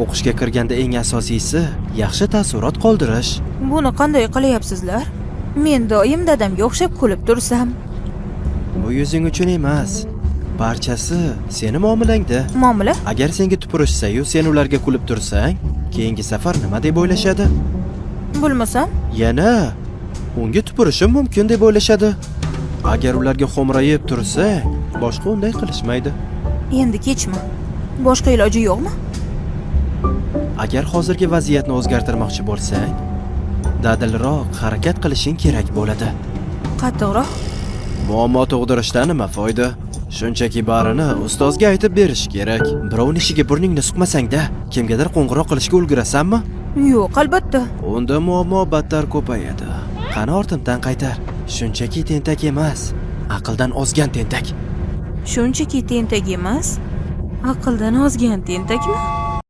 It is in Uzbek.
O'qishga kirganda eng asosiysi yaxshi taassurot qoldirish. Buni qanday qilyapsizlar? Men doim dadamga o'xshab kulib tursam. Bu yuzing uchun emas. Barchasi seni muomalangda. Muomala? Agar senga tupurishsa-yu, sen ularga kulib tursang, keyingi safar nima deb o'ylashadi? Bilmasam, Yana unga tupurishim mumkin deb o'ylashadi. Agar ularga xo'mrayib tursa, boshqa unday qilishmaydi. endi kechma. Boshqa iloji yo'qmi? Agar hozirgi vaziyatni o'zgartirmoqchi bo'lsang, dadilroq harakat qilishing kerak bo'ladi. Qattiqroq. Muammo tug'dirishdan nima foyda? Shunchaki barini ustozga aytib berish kerak. Birovning ishiga burningni suqmasang-da, kimgadir qo'ng'iroq qilishga ulgurasanmi? Yo'q, albatta. Unda muammo battar ko'payadi. Qani ortimdan qaytar. Shunchaki tentak emas, aqldan ozgan tentak. Shunchaki tentak emas, aqldan ozgan tentakmi?